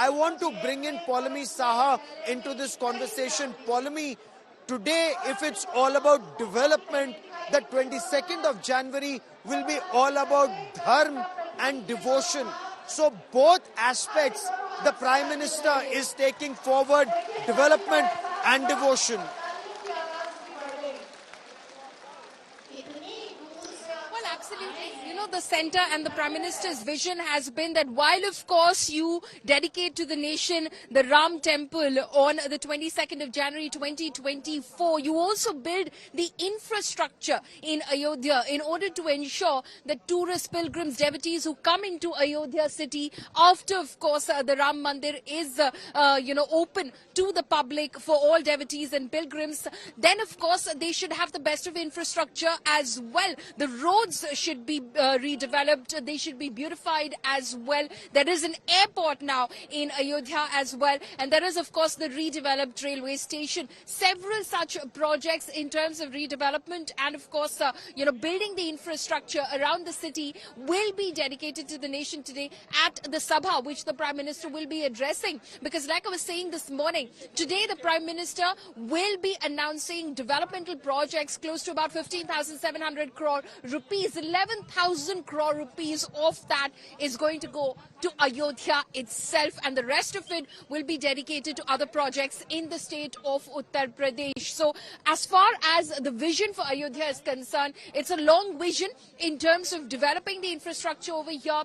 I want to bring in Paulami Saha into this conversation. Paulami, today, if it's all about development, the 22nd of January will be all about dharma and devotion. So both aspects, the Prime Minister is taking forward, development and devotion. Well, absolutely. You know, the centre and the Prime Minister's vision has been that while, of course, you dedicate to the nation the Ram Temple on the 22nd of January 2024, you also build the infrastructure in Ayodhya in order to ensure that tourists, pilgrims, devotees who come into Ayodhya city after, of course, the Ram Mandir is, open to the public for all devotees and pilgrims, then, of course, they should have the best of infrastructure as well. The roads should be redeveloped. They should be beautified as well. There is an airport now in Ayodhya as well. And there is, of course, the redeveloped railway station. Several such projects in terms of redevelopment and, of course, building the infrastructure around the city will be dedicated to the nation today at the Sabha, which the Prime Minister will be addressing. Because like I was saying this morning, today the Prime Minister will be announcing developmental projects close to about 15,700 crore rupees. 11,000 crore rupees of that is going to go to Ayodhya itself, and the rest of it will be dedicated to other projects in the state of Uttar Pradesh. So as far as the vision for Ayodhya is concerned, it's a long vision in terms of developing the infrastructure over here.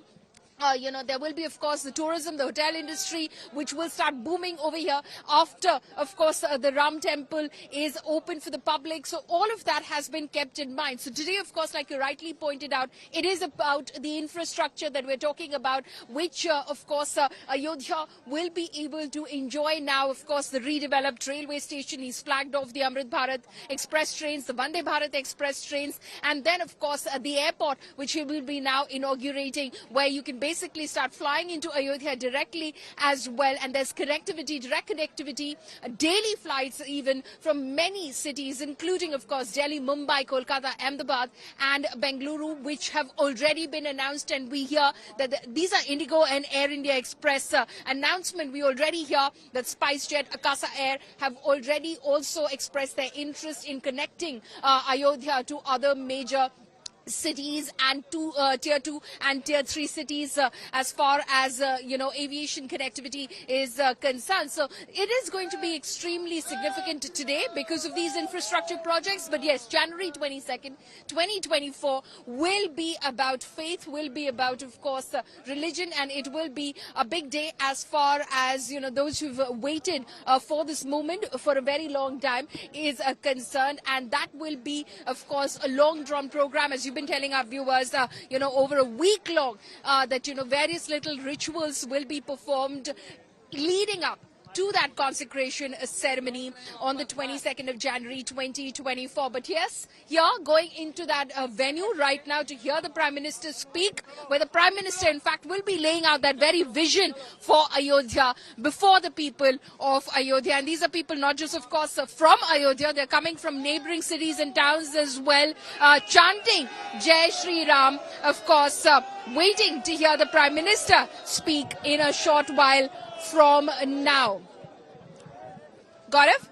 There will be, of course, the tourism, the hotel industry, which will start booming over here after, of course, the Ram Temple is open for the public. So all of that has been kept in mind. So today, of course, like you rightly pointed out, it is about the infrastructure that we're talking about, which, of course, Ayodhya will be able to enjoy now. Of course, the redeveloped railway station. He's flagged off the Amrit Bharat Express trains, the Vande Bharat Express trains, and then, of course, the airport, which he will be now inaugurating, where you can basically start flying into Ayodhya directly as well. And there's connectivity, direct connectivity, daily flights even from many cities, including, of course, Delhi, Mumbai, Kolkata, Ahmedabad and Bengaluru, which have already been announced. And we hear that these are Indigo and Air India Express announcement. We already hear that SpiceJet, Akasa Air have already also expressed their interest in connecting Ayodhya to other major cities and to tier 2 and tier 3 cities as far as aviation connectivity is concerned. So it is going to be extremely significant today because of these infrastructure projects. But yes, January 22nd 2024 will be about faith, will be about, of course, religion, and it will be a big day as far as those who've waited for this moment for a very long time is concerned. And that will be, of course, a long drawn program, as you've been telling our viewers, over a week long, that, various little rituals will be performed leading up to that consecration ceremony on the 22nd of January 2024. But yes, here going into that venue right now to hear the Prime Minister speak, where the Prime Minister in fact will be laying out that very vision for Ayodhya before the people of Ayodhya. And these are people not just, of course, from Ayodhya, they're coming from neighboring cities and towns as well, chanting Jai Shri Ram, of course, waiting to hear the Prime Minister speak in a short while from now. Gaurav?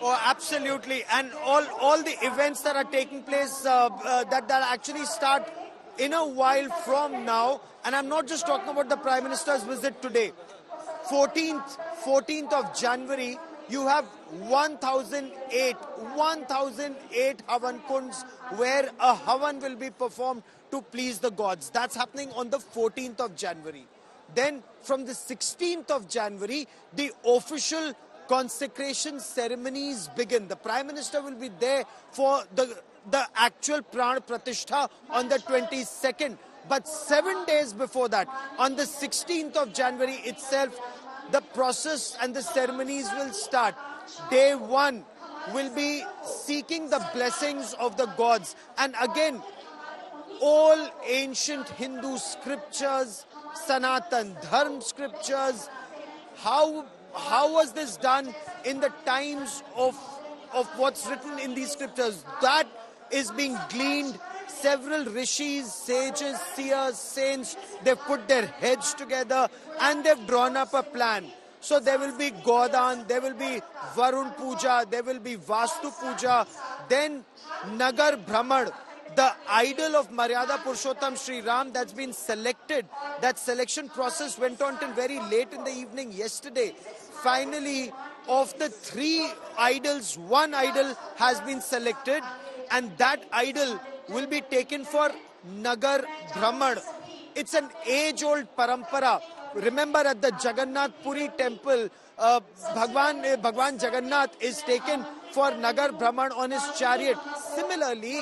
Oh, absolutely. And all the events that are taking place that actually start in a while from now. And I'm not just talking about the Prime Minister's visit today. 14th of January, you have 1,008 Havan Kunds where a Havan will be performed to please the gods. That's happening on the 14th of January. Then from the 16th of January, the official consecration ceremonies begin. The Prime Minister will be there for the actual Pran Pratishtha on the 22nd. But 7 days before that, on the 16th of January itself, the process and the ceremonies will start. Day 1 will be seeking the blessings of the gods. And again, all ancient Hindu scriptures, Sanatan Dharma scriptures, how was this done in the times of what's written in these scriptures? That is being gleaned several rishis, sages, seers, saints, they've put their heads together and they've drawn up a plan. So there will be Godan, there will be Varun Puja, there will be Vastu Puja, then Nagar Brahman, the idol of Maryada Purushottam Sri Ram that's been selected. That selection process went on till very late in the evening yesterday. Finally, of the 3 idols, 1 idol has been selected, and that idol will be taken for Nagar Brahman. It's an age-old parampara. Remember, at the Jagannath Puri temple, Bhagwan Jagannath is taken for Nagar Brahman on his chariot. Similarly,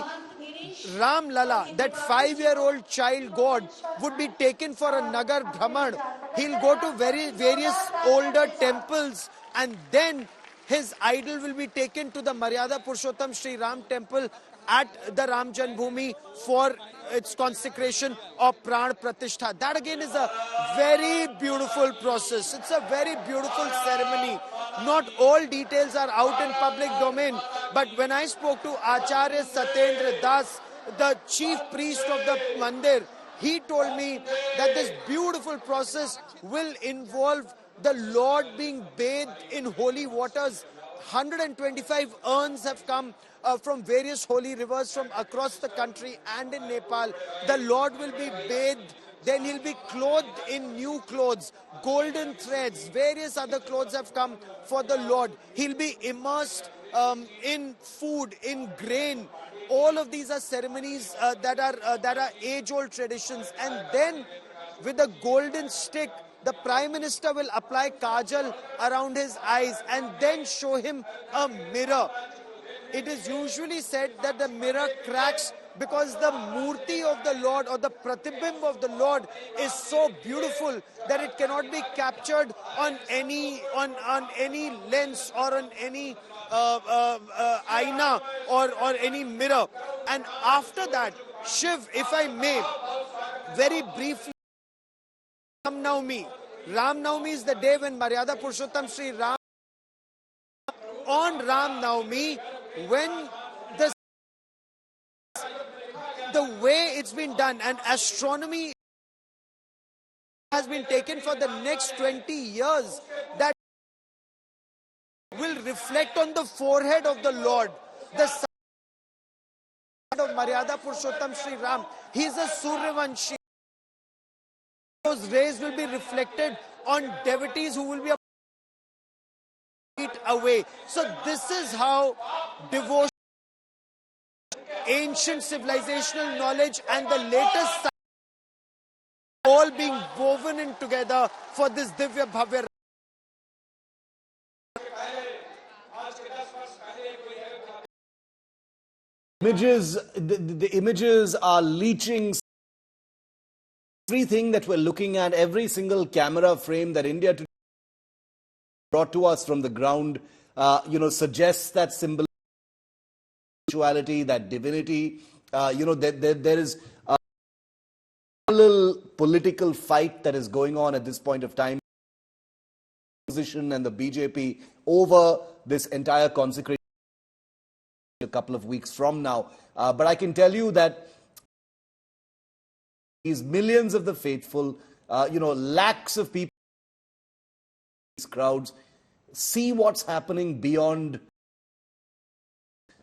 Ram Lala, that 5-year-old child god, would be taken for a Nagar Brahman. He'll go to various older temples, and then his idol will be taken to the Maryada Purushottam Sri Ram temple at the Ram Janmabhoomi for its consecration or Pran Pratishtha. That again is a very beautiful process. It's a very beautiful ceremony. Not all details are out in public domain, but when I spoke to Acharya Satyendra Das, the chief priest of the Mandir, he told me that this beautiful process will involve the Lord being bathed in holy waters. 125 urns have come from various holy rivers from across the country and in Nepal. The Lord will be bathed, then he'll be clothed in new clothes, golden threads, various other clothes have come for the Lord. He'll be immersed in food, in grain. All of these are ceremonies that are age-old traditions. And then with a golden stick, the Prime Minister will apply kajal around his eyes and then show him a mirror. It is usually said that the mirror cracks because the murti of the Lord or the pratibimb of the Lord is so beautiful that it cannot be captured on any lens or on any aina or any mirror. And after that, Shiv, if I may, very briefly, Ram Navami. Ram Navami is the day when Maryada Purushottam Sri Ram, on Ram Navami, when the way it's been done, and astronomy has been taken for the next 20 years, that will reflect on the forehead of the Lord. The son of Maryada Purushottam Sri Ram, he is a Suryavanshi. Those rays will be reflected on devotees who will be feet away. So this is how devotion, ancient civilizational knowledge and the latest science all being woven in together for this Divya Bhavya. The images are leaching. Everything that we're looking at, every single camera frame that India today brought to us from the ground, suggests that spirituality, that divinity. There is a parallel political fight that is going on at this point of time. Opposition and the BJP over this entire consecration a couple of weeks from now. But I can tell you that these millions of the faithful, lakhs of people, these crowds, see what's happening beyond.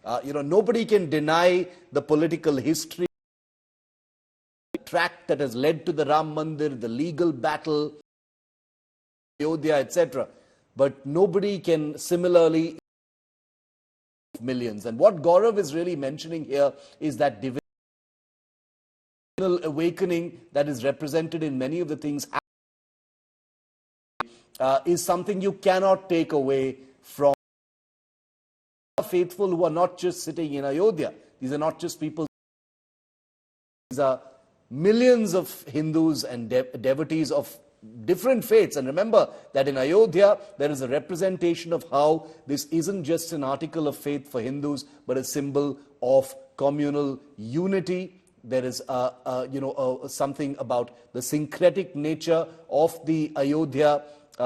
Nobody can deny the political history, the track that has led to the Ram Mandir, the legal battle, Ayodhya, etc. But nobody can similarly millions. And what Gaurav is really mentioning here is that division, awakening that is represented in many of the things is something you cannot take away from faithful who are not just sitting in Ayodhya. These are not just people. These are millions of Hindus and devotees of different faiths. And remember that in Ayodhya, there is a representation of how this isn't just an article of faith for Hindus, but a symbol of communal unity. There is something about the syncretic nature of the Ayodhya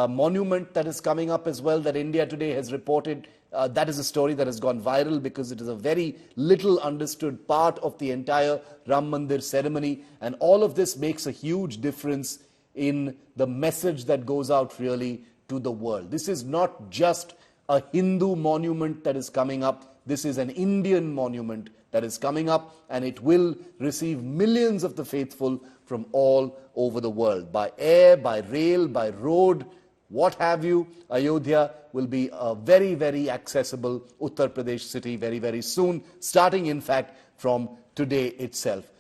monument that is coming up as well that India Today has reported. That is a story that has gone viral because it is a very little understood part of the entire Ram Mandir ceremony, and all of this makes a huge difference in the message that goes out really to the world. This is not just a Hindu monument that is coming up. This is an Indian monument that is coming up, and it will receive millions of the faithful from all over the world. By air, by rail, by road, what have you, Ayodhya will be a very, very accessible Uttar Pradesh city very, very soon, starting in fact from today itself.